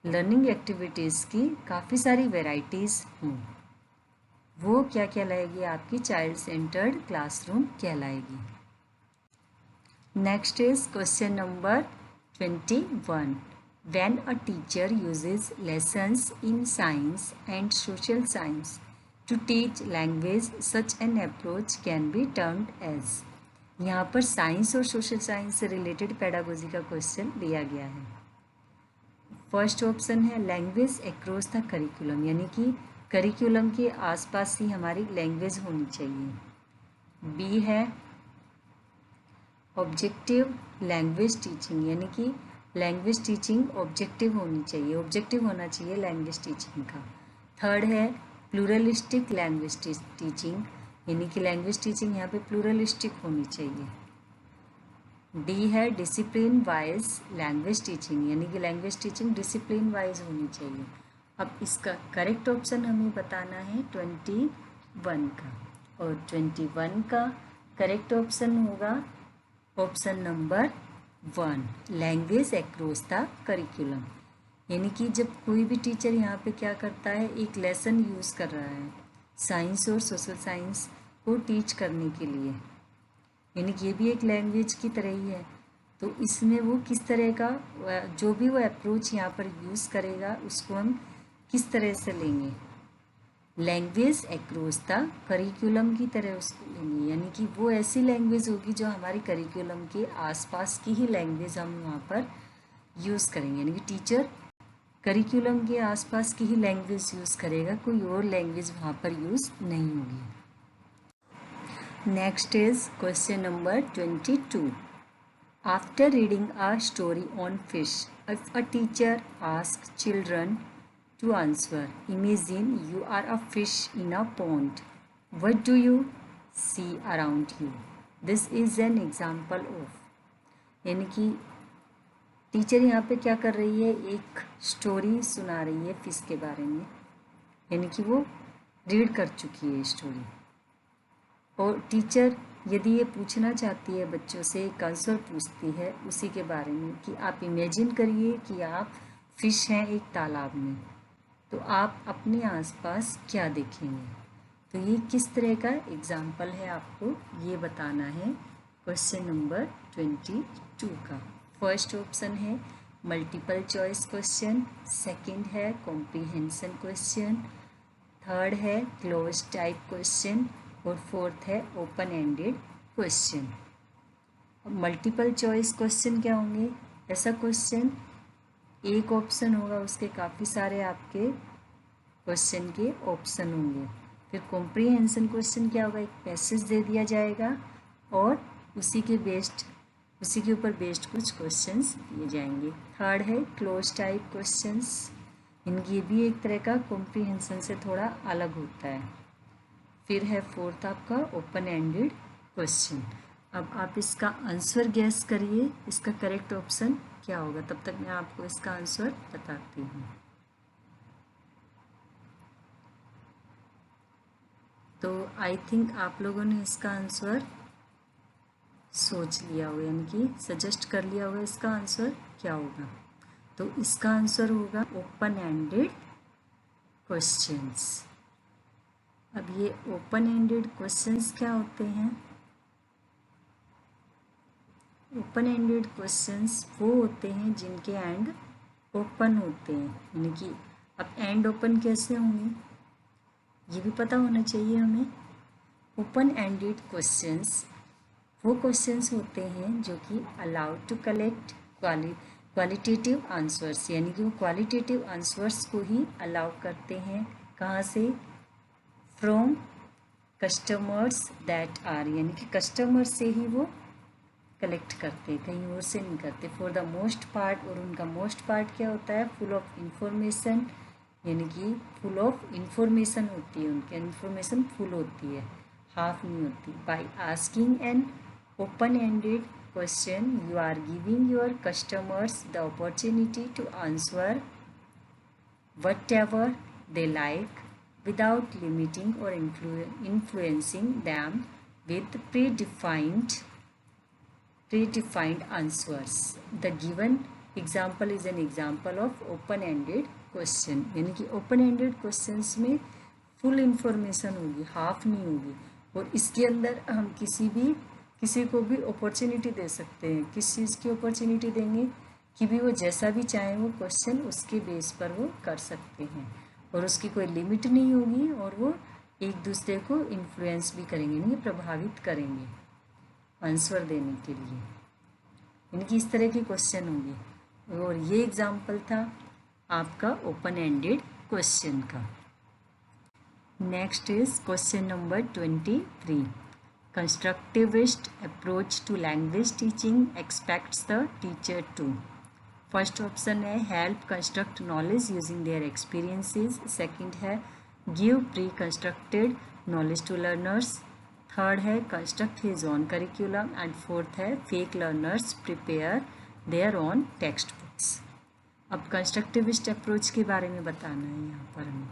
लर्निंग एक्टिविटीज़ की काफ़ी सारी वेराइटीज़ हों, वो क्या कहलाएगी? आपकी चाइल्ड सेंटर्ड क्लासरूम कहलाएगी। Next is question number 21. When a teacher uses lessons in science and social science to teach language, such an approach can be termed as. यहाँ पर साइंस और सोशल साइंस से रिलेटेड पेडागोजी का question दिया गया है। First option है language across the curriculum, यानी कि करिकुलम के आसपास ही हमारी लैंग्वेज होनी चाहिए। बी है ऑब्जेक्टिव लैंग्वेज टीचिंग, यानी कि लैंग्वेज टीचिंग ऑब्जेक्टिव होनी चाहिए, ऑब्जेक्टिव होना चाहिए लैंग्वेज टीचिंग का। थर्ड है प्लूरलिस्टिक लैंग्वेज टीचिंग, यानी कि लैंग्वेज टीचिंग यहाँ पे प्लूरलिस्टिक होनी चाहिए। डी है डिसिप्लिन वाइज लैंग्वेज टीचिंग, यानी कि लैंग्वेज टीचिंग डिसिप्लिन वाइज होनी चाहिए। अब इसका करेक्ट ऑप्शन हमें बताना है 21 का, और 21 का करेक्ट ऑप्शन होगा option number 1, language across the curriculum, यानी कि जब कोई भी टीचर यहाँ पे क्या करता है, एक लेसन यूज़ कर रहा है साइंस और सोशल साइंस को टीच करने के लिए, यानी कि ये भी एक लैंग्वेज की तरह ही है, तो इसमें वो किस तरह का जो भी वो अप्रोच यहाँ पर यूज़ करेगा उसको हम किस तरह से लेंगे, लैंग्वेज अक्रॉस द करिकुलम की तरह उसको लेंगे, यानी कि वो ऐसी लैंग्वेज होगी जो हमारी करिकुलम के आसपास की ही लैंग्वेज हम वहाँ पर यूज़ करेंगे, यानी कि टीचर करिकुलम के आसपास की ही लैंग्वेज यूज़ करेगा, कोई और लैंग्वेज वहाँ पर यूज़ नहीं होगी। Next is question number 22. After reading a story on fish, if a teacher asks children to answer, imagine you are a fish in a pond. What do you see around you? This is an example of, यानी कि teacher यहाँ पे क्या कर रही है, एक story सुना रही है फिश के बारे में, यानी कि वो रीड कर चुकी है स्टोरी, और टीचर यदि ये पूछना चाहती है बच्चों से, एक आंसर पूछती है उसी के बारे में कि आप इमेजिन करिए कि आप फिश हैं एक तालाब में, तो आप अपने आसपास क्या देखेंगे। तो ये किस तरह का एग्जाम्पल है आपको ये बताना है क्वेश्चन नंबर 22 का। फर्स्ट ऑप्शन है मल्टीपल चॉइस क्वेश्चन, सेकंड है कॉम्प्रीहेंशन क्वेश्चन, थर्ड है क्लोज टाइप क्वेश्चन, और फोर्थ है open ended question. Multiple choice question क्या होंगे, ऐसा क्वेश्चन एक ऑप्शन होगा, उसके काफ़ी सारे आपके क्वेश्चन के ऑप्शन होंगे। फिर कॉम्प्रीहेंशन क्वेश्चन क्या होगा, एक पैसेज दे दिया जाएगा और उसी के ऊपर बेस्ड कुछ क्वेश्चंस दिए जाएंगे। थर्ड है क्लोज टाइप क्वेश्चंस, इनकी भी एक तरह का कॉम्प्रीहेंशन से थोड़ा अलग होता है। फिर है फोर्थ आपका ओपन एंडेड क्वेश्चन। अब आप इसका आंसर गैस करिए, इसका करेक्ट ऑप्शन क्या होगा, तब तक मैं आपको इसका आंसर बताती हूँ। तो आई थिंक आप लोगों ने इसका आंसर सोच लिया होगा, यानी कि सजेस्ट कर लिया होगा इसका आंसर क्या होगा। तो इसका आंसर होगा ओपन एंडेड क्वेश्चंस। अब ये ओपन एंडेड क्वेश्चंस क्या होते हैं, ओपन एंडेड क्वेश्चंस वो होते हैं जिनके एंड ओपन होते हैं, यानी कि अब एंड ओपन कैसे होंगे ये भी पता होना चाहिए हमें। ओपन एंडेड क्वेश्चंस वो क्वेश्चंस होते हैं जो कि allowed to collect qualitative answers, यानी कि वो क्वालिटेटिव आंसर्स को ही अलाउ करते हैं, कहाँ से, फ्रॉम कस्टमर्स दैट आर, यानी कि कस्टमर से ही वो कलेक्ट करते, कहीं और से नहीं करते। फॉर द मोस्ट पार्ट, और उनका मोस्ट पार्ट क्या होता है, फुल ऑफ इंफॉर्मेशन, यानी कि फुल ऑफ इंफॉर्मेशन होती है, उनकी इंफॉर्मेशन फुल होती है, हाफ नहीं होती। By asking an open ended question you are giving your customers the opportunity to answer whatever they like without limiting or influencing them with predefined answers. The given example is an example of open-ended question. यानी कि open-ended questions में full information होगी, half नहीं होगी, और इसके अंदर हम किसी को भी अपॉर्चुनिटी दे सकते हैं। किस चीज़ की अपॉर्चुनिटी देंगे कि भी वो जैसा भी चाहे वो क्वेश्चन उसके बेस पर वो कर सकते हैं, और उसकी कोई लिमिट नहीं होगी, और वो एक दूसरे को इन्फ्लुएंस भी करेंगे, यानी प्रभावित करेंगे आंसर देने के लिए, यानी कि इस तरह के क्वेश्चन होंगे। और ये एग्जाम्पल था आपका ओपन एंडेड क्वेश्चन का। Next is question number 23। Constructivist approach to language teaching expects the teacher to. First option है help construct knowledge using their experiences. Second है give pre constructed knowledge to learners. Third है construct his own curriculum. And fourth है make learners prepare their own text books. अब constructivist approach के बारे में बताना है यहाँ पर हमें।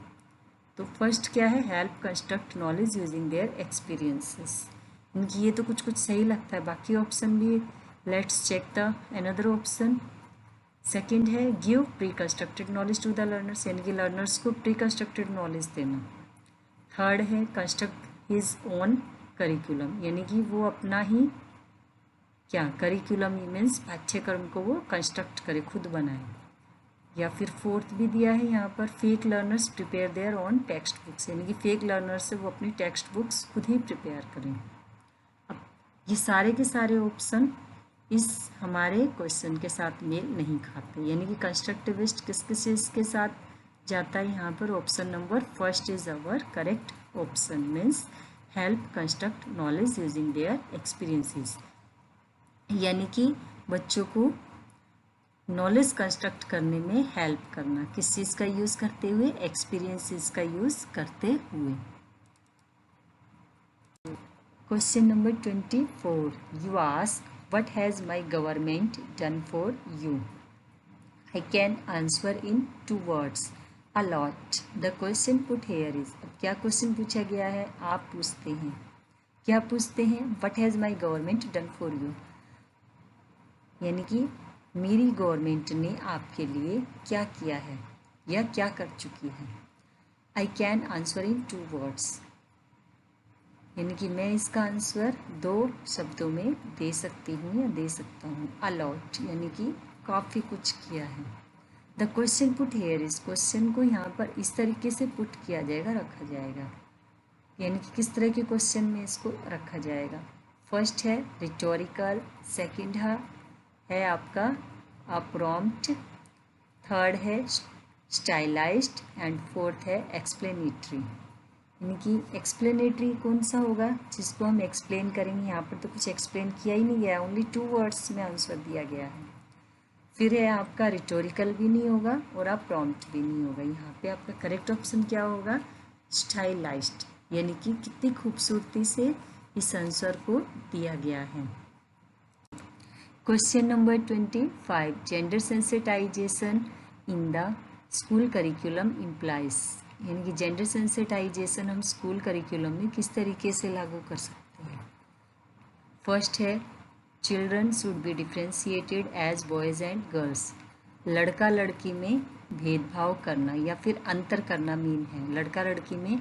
तो फर्स्ट क्या है, help construct knowledge using their experiences. इनकी ये तो कुछ सही लगता है, बाकी ऑप्शन भी let's check the another option. Second है give pre constructed knowledge to the learners, यानी कि लर्नर्स को प्री कंस्ट्रक्टेड नॉलेज देना। थर्ड है कंस्ट्रक्ट हिज ओन करिकुलम, यानी कि वो अपना ही क्या करिकुलम मीन्स पाठ्यक्रम को वो कंस्ट्रक्ट करे, खुद बनाए। या फिर फोर्थ भी दिया है यहाँ पर fake learners prepare their own text books, यानी कि फेक लर्नर्स से वो अपनी टेक्स्ट बुक्स खुद ही प्रिपेयर करें। अब ये सारे के सारे ऑप्शन इस हमारे क्वेश्चन के साथ मेल नहीं खाते, यानी कि कंस्ट्रक्टिविस्ट किस चीज़ के साथ जाता है यहाँ पर। Option number first is our correct option, means help construct knowledge using their experiences, यानी कि बच्चों को नॉलेज कंस्ट्रक्ट करने में हेल्प करना, किस चीज़ का यूज़ करते हुए, एक्सपीरियंसेस का यूज़ करते हुए। Question number 24, you ask what has my government done for you? I can answer in 2 words, a lot. The question put here is, अब क्या क्वेश्चन पूछा गया है, आप पूछते हैं, क्या पूछते हैं, what has my government done for you, यानी कि मेरी गवर्नमेंट ने आपके लिए क्या किया है या क्या कर चुकी है। I can answer in 2 words, यानी कि मैं इसका आंसर 2 शब्दों में दे सकती हूँ या दे सकता हूँ। अलॉट यानी कि काफ़ी कुछ किया है। द क्वेश्चन पुट हेयर इस, क्वेश्चन को यहाँ पर इस तरीके से पुट किया जाएगा, रखा जाएगा, यानी कि किस तरह के क्वेश्चन में इसको रखा जाएगा। फर्स्ट है रिटोरिकल, सेकंड है आपका प्रॉम्प्ट, थर्ड है स्टाइलाइज्ड एंड फोर्थ है एक्सप्लेनेटरी। यानी कि एक्सप्लेनेटरी कौन सा होगा, जिसको हम एक्सप्लेन करेंगे। यहाँ पर तो कुछ एक्सप्लेन किया ही नहीं गया, ओनली 2 वर्ड्स में आंसर दिया गया है। फिर है आपका रिटोरिकल भी नहीं होगा और आप प्रॉम्प्ट भी नहीं होगा। यहाँ पे आपका करेक्ट ऑप्शन क्या होगा, स्टाइलाइज्ड, यानी कि कितनी खूबसूरती से इस आंसर को दिया गया है। Question number 25, gender sensitisation in the school curriculum implies, यानी कि जेंडर सेंसिटाइजेशन हम स्कूल करिकुलम में किस तरीके से लागू कर सकते हैं। फर्स्ट है children should be differentiated as boys and girls, लड़का लड़की में भेदभाव करना या फिर अंतर करना मीन है, लड़का लड़की में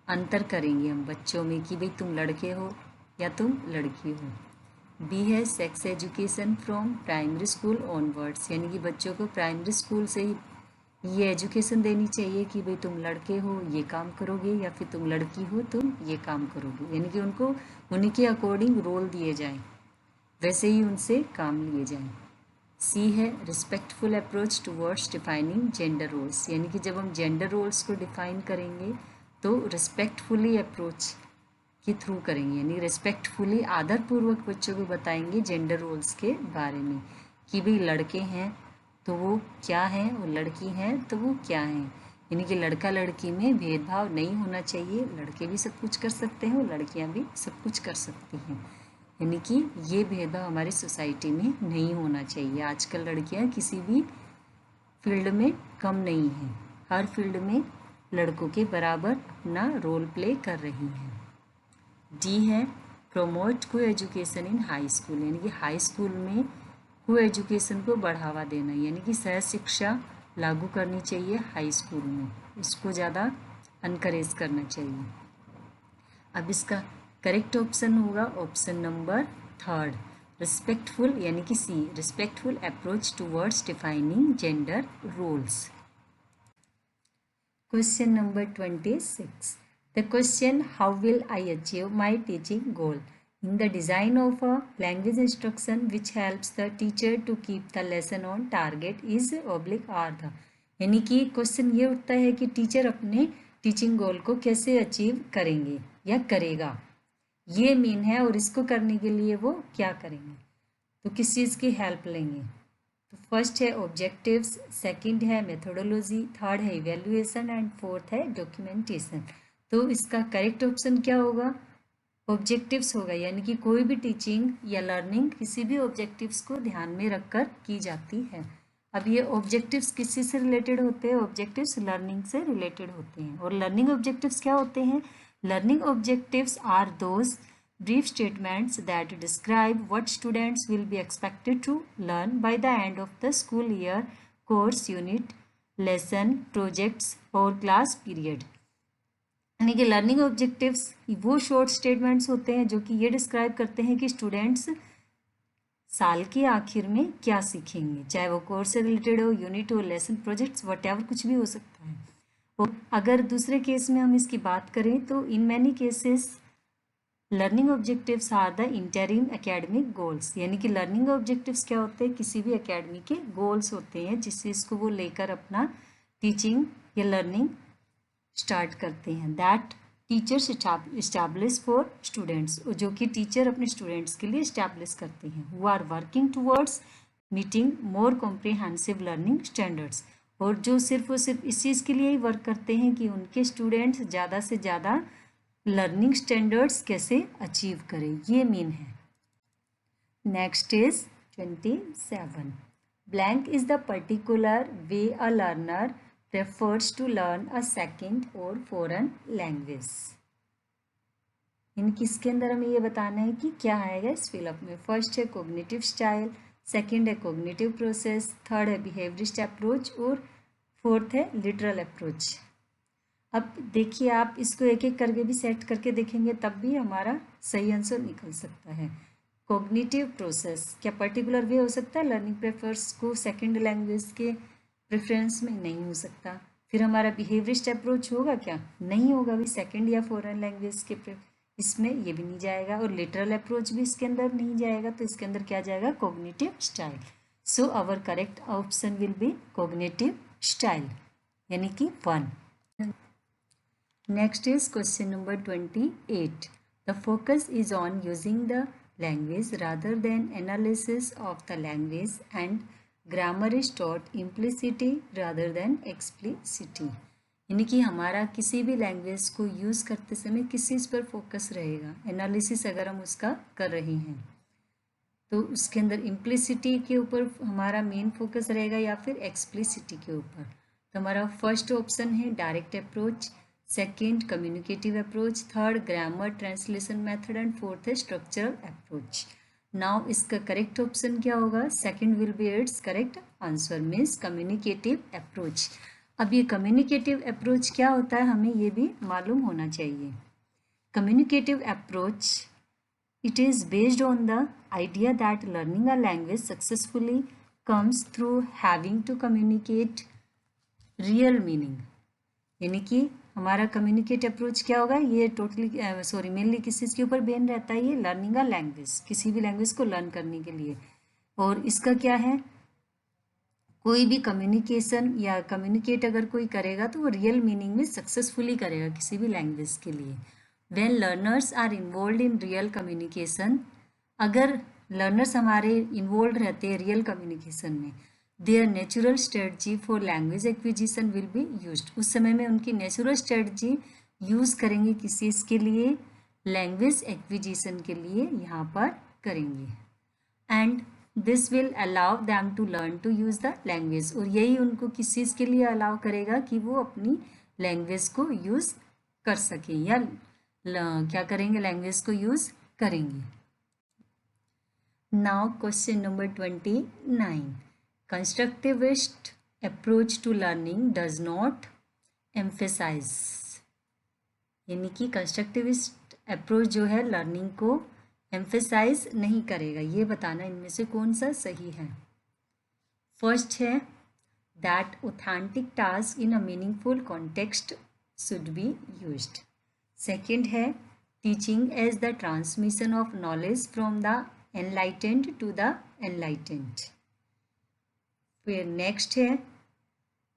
अंतर करेंगे हम बच्चों में कि भाई तुम लड़के हो या तुम लड़की हो। बी है sex education from primary school onwards, यानी कि बच्चों को प्राइमरी स्कूल से ही ये एजुकेशन देनी चाहिए कि भाई तुम लड़के हो ये काम करोगे या फिर तुम लड़की हो तुम ये काम करोगे, यानी कि उनको उन्हीं के अकॉर्डिंग रोल दिए जाएं, वैसे ही उनसे काम लिए जाएं। सी है respectful approach towards defining gender roles, यानी कि जब हम जेंडर रोल्स को डिफाइन करेंगे तो रिस्पेक्टफुली अप्रोच के थ्रू करेंगे, यानी रिस्पेक्टफुली आदरपूर्वक बच्चों को बताएंगे जेंडर रोल्स के बारे में कि भाई लड़के हैं तो वो क्या हैं और लड़की हैं तो वो क्या हैं, यानी कि लड़का लड़की में भेदभाव नहीं होना चाहिए, लड़के भी सब कुछ कर सकते हैं और लड़कियां भी सब कुछ कर सकती हैं, यानी कि ये भेदभाव हमारी सोसाइटी में नहीं होना चाहिए। आजकल लड़कियां किसी भी फील्ड में कम नहीं हैं, हर फील्ड में लड़कों के बराबर अपना रोल प्ले कर रही हैं। डी है प्रमोट को एजुकेशन इन हाई स्कूल, यानी कि हाई स्कूल में को एजुकेशन को बढ़ावा देना, यानी कि सह शिक्षा लागू करनी चाहिए हाई स्कूल में, इसको ज़्यादा इनकरेज करना चाहिए। अब इसका करेक्ट ऑप्शन होगा ऑप्शन नंबर 3, रिस्पेक्टफुल, यानी कि C, respectful approach towards defining gender roles. Question number 26. The question, how will I achieve my teaching goal? In the design of a language instruction which helps the teacher to keep the lesson on target is oblique are the, यानी कि question ये उठता है कि teacher अपने teaching गोल को कैसे achieve करेंगे या करेगा, ये मीन है, और इसको करने के लिए वो क्या करेंगे, तो किस चीज़ की हेल्प लेंगे। तो फर्स्ट है ऑब्जेक्टिव्स, सेकंड है मेथोडोलॉजी, थर्ड है इवेल्युएशन एंड फोर्थ है डॉक्यूमेंटेशन। तो इसका करेक्ट ऑप्शन क्या होगा, ऑब्जेक्टिव्स होगा, यानी कि कोई भी टीचिंग या लर्निंग किसी भी ऑब्जेक्टिव्स को ध्यान में रखकर की जाती है। अब ये ऑब्जेक्टिव्स किसी से रिलेटेड होते हैं, ऑब्जेक्टिव्स लर्निंग से रिलेटेड होते हैं। और लर्निंग ऑब्जेक्टिव्स क्या होते हैं, learning objectives are those brief statements that describe what students will be expected to learn by the end of the school year, course, unit, lesson, projects और class period। यानी कि learning objectives वो short statements होते हैं जो कि ये describe करते हैं कि स्टूडेंट्स साल के आखिर में क्या सीखेंगे, चाहे वो कोर्स से रिलेटेड हो, यूनिट हो, लेसन, प्रोजेक्ट्स, वटएवर कुछ भी हो सकता है। और अगर दूसरे केस में हम इसकी बात करें तो in many cases learning objectives are the interim academic goals, यानी कि लर्निंग ऑब्जेक्टिव्स क्या होते हैं, किसी भी एकेडमी के गोल्स होते हैं जिस चीज़ को वो लेकर अपना टीचिंग या लर्निंग स्टार्ट करते हैं। That teachers establish for students, जो कि टीचर अपने स्टूडेंट्स के लिए इस्टेब्लिश करते हैं, who are working towards meeting more comprehensive learning standards, और जो सिर्फ और सिर्फ इस चीज़ के लिए ही वर्क करते हैं कि उनके स्टूडेंट्स ज़्यादा से ज़्यादा लर्निंग स्टैंडर्ड्स कैसे अचीव करें, ये मीन है। Next is 27, blank is the particular way a learner prefers to learn a second और फॉरेन लैंग्वेज। इनकी इसके अंदर हमें ये बताना है कि क्या आएगा इस फिलअप में। फर्स्ट है कोग्निटिव स्टाइल, सेकेंड है कोग्निटिव प्रोसेस, थर्ड है बिहेवियरिस्ट अप्रोच और फोर्थ है लिटरल अप्रोच। अब देखिए आप इसको एक एक करके भी सेट करके देखेंगे तब भी हमारा सही आंसर निकल सकता है। कॉग्निटिव प्रोसेस क्या पर्टिकुलर वे हो सकता है, लर्निंग प्रेफर्स को सेकंड लैंग्वेज के प्रेफरेंस में नहीं हो सकता। फिर हमारा बिहेवियरिस्ट अप्रोच होगा क्या, नहीं होगा भी, सेकंड या फॉरेन लैंग्वेज के इसमें ये भी नहीं जाएगा, और लिटरल अप्रोच भी इसके अंदर नहीं जाएगा, तो इसके अंदर क्या जाएगा, cognitive style. So our correct option will be cognitive style, यानी कि 1। Next is question number 28. The focus is on using the language rather than analysis of the language, and grammar is taught implicitly rather than explicitly. यानी कि हमारा किसी भी language को use करते समय किस चीज़ पर फोकस रहेगा, एनालिसिस अगर हम उसका कर रहे हैं तो उसके अंदर इम्प्लिसिटी के ऊपर हमारा मेन फोकस रहेगा या फिर एक्सप्लिसिटी के ऊपर। तो हमारा फर्स्ट ऑप्शन है direct approach, second communicative approach, third grammar translation method and fourth है स्ट्रक्चरल अप्रोच। नाउ इसका करेक्ट ऑप्शन क्या होगा, second will be it's correct answer, means communicative approach. अब ये कम्युनिकेटिव अप्रोच क्या होता है हमें ये भी मालूम होना चाहिए। Communicative approach, it is based on the idea that learning a language successfully comes through having to communicate real meaning। यानी कि हमारा कम्युनिकेट अप्रोच क्या होगा, ये टोटली मेनली किस चीज़ के ऊपर बेन रहता है, ये लर्निंग अ लैंग्वेज, किसी भी लैंग्वेज को लर्न करने के लिए। और इसका क्या है, कोई भी कम्युनिकेशन या कम्युनिकेट अगर कोई करेगा तो वो रियल मीनिंग में सक्सेसफुली करेगा किसी भी लैंग्वेज के लिए। When learners are involve in real communication, अगर लर्नर्स हमारे इन्वॉल्व रहते हैं रियल कम्युनिकेशन में, their natural strategy for language acquisition will be used, उस समय में उनकी नेचुरल स्ट्रेटजी यूज़ करेंगे किस चीज़ के लिए, लैंग्वेज एक्विजिशन के लिए यहाँ पर करेंगे। And this will allow them to learn to use the language, और यही उनको किस चीज़ के लिए अलाउ करेगा कि वो अपनी लैंग्वेज को यूज़ कर सकें, या क्या करेंगे, लैंग्वेज को यूज़ करेंगे। Now question number 29, constructivist approach to learning does not emphasise, यानी कि कंस्ट्रक्टिविस्ट अप्रोच जो है लर्निंग को एम्फेसाइज नहीं करेगा, ये बताना इनमें से कौन सा सही है। फर्स्ट है that authentic task in a meaningful context should be used. Second है teaching as the transmission of knowledge from the enlightened to the enlightened. फिर नेक्स्ट है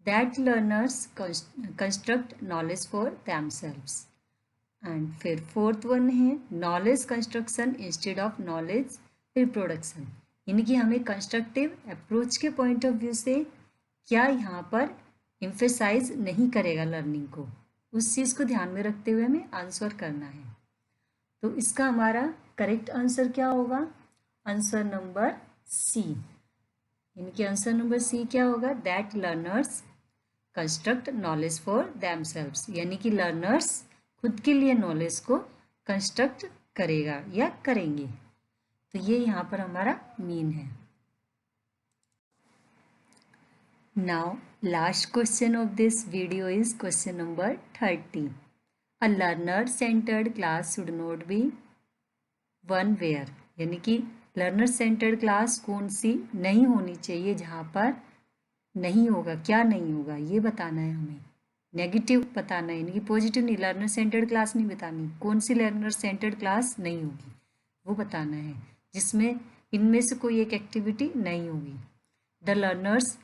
that learners construct knowledge for themselves. And फिर fourth one है knowledge construction instead of knowledge reproduction, यानी कि हमें constructive approach के point of view से क्या यहाँ पर एम्फेसाइज नहीं करेगा लर्निंग को, उस चीज़ को ध्यान में रखते हुए हमें आंसर करना है। तो इसका हमारा करेक्ट आंसर क्या होगा, आंसर नंबर सी, यानी कि आंसर नंबर सी क्या होगा, that learners construct knowledge for themselves, यानी कि लर्नर्स खुद के लिए नॉलेज को कंस्ट्रक्ट करेगा या करेंगे। तो ये यहाँ पर हमारा मीन है। Now last question of this video is question number 30, a learner centred class should not be one where, यानी कि लर्नर सेंटर्ड क्लास कौन सी नहीं होनी चाहिए, जहाँ पर नहीं होगा, क्या नहीं होगा ये बताना है हमें, नेगेटिव बताना है, यानी कि पॉजिटिव नहीं, लर्नर सेंटर्ड क्लास नहीं बतानी, कौन सी लर्नर सेंटर्ड क्लास नहीं होगी वो बताना है, जिसमें इनमें से कोई एक एक्टिविटी नहीं होगी। The learners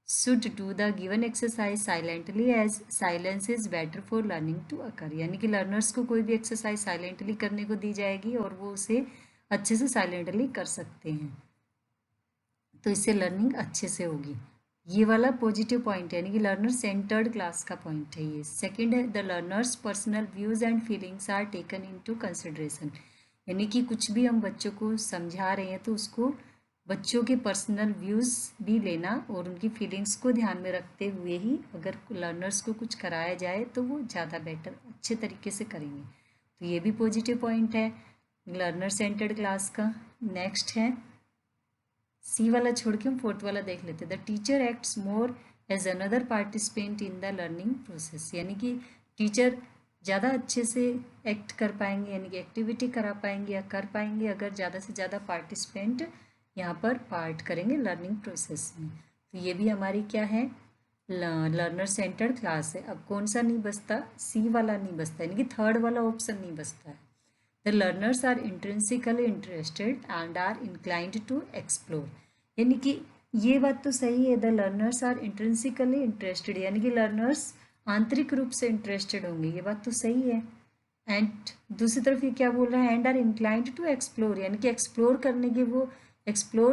should do the given exercise silently as silence is better for learning to occur, यानी कि लर्नर्स को कोई भी एक्सरसाइज साइलेंटली करने को दी जाएगी और वो उसे अच्छे से साइलेंटली कर सकते हैं, तो इससे लर्निंग अच्छे से होगी। ये वाला पॉजिटिव पॉइंट है, यानी कि लर्नर सेंटर्ड क्लास का पॉइंट है ये। सेकंड है the learners personal views and feelings are taken into consideration, यानी कि कुछ भी हम बच्चों को समझा रहे हैं तो उसको बच्चों के पर्सनल व्यूज़ भी लेना और उनकी फीलिंग्स को ध्यान में रखते हुए ही अगर लर्नर्स को कुछ कराया जाए तो वो ज़्यादा बेटर अच्छे तरीके से करेंगे, तो ये भी पॉजिटिव पॉइंट है लर्नर सेंटर्ड क्लास का। नेक्स्ट है सी वाला छोड़ के हम फोर्थ वाला देख लेते हैं, the teacher acts more as another participant in the learning process, यानी कि टीचर ज़्यादा अच्छे से एक्ट कर पाएंगे, यानी कि एक्टिविटी करा पाएंगे या कर पाएंगे अगर ज़्यादा से ज़्यादा पार्टिसिपेंट यहाँ पर पार्ट करेंगे लर्निंग प्रोसेस में। तो ये भी हमारी क्या है, लर्नर सेंटर्ड क्लास है। अब कौन सा नहीं बचता, सी वाला नहीं बचता, यानी कि थर्ड वाला ऑप्शन नहीं बचता है। The learners are intrinsically interested and are inclined to explore, यानी कि ये बात तो सही है, the learners are intrinsically interested, यानी कि लर्नर्स आंतरिक रूप से इंटरेस्टेड होंगे, ये बात तो सही है। एंड दूसरी तरफ ये क्या बोल रहा है, and are inclined to explore, यानी कि एक्सप्लोर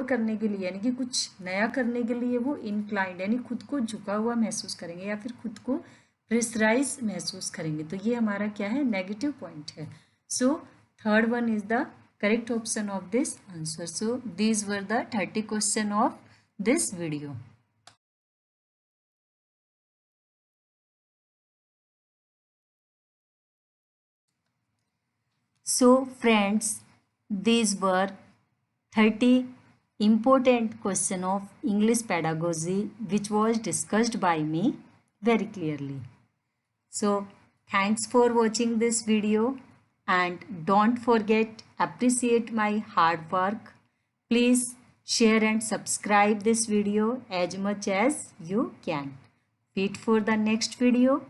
करने के लिए यानी कि कुछ नया करने के लिए वो इंक्लाइंड, यानी खुद को झुका हुआ महसूस करेंगे या फिर खुद को प्रेशराइज महसूस करेंगे, तो ये हमारा क्या है, नेगेटिव पॉइंट है। So third one is the correct option of this answer. So these were the 30 question of this video. So friends, these were 30 important question of English pedagogy which was discussed by me very clearly. So thanks for watching this video and don't forget appreciate my hard work. Please share and subscribe this video as much as you can. Wait for the next video.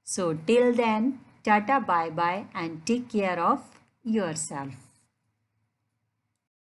So till then, tata bye bye and take care of yourself.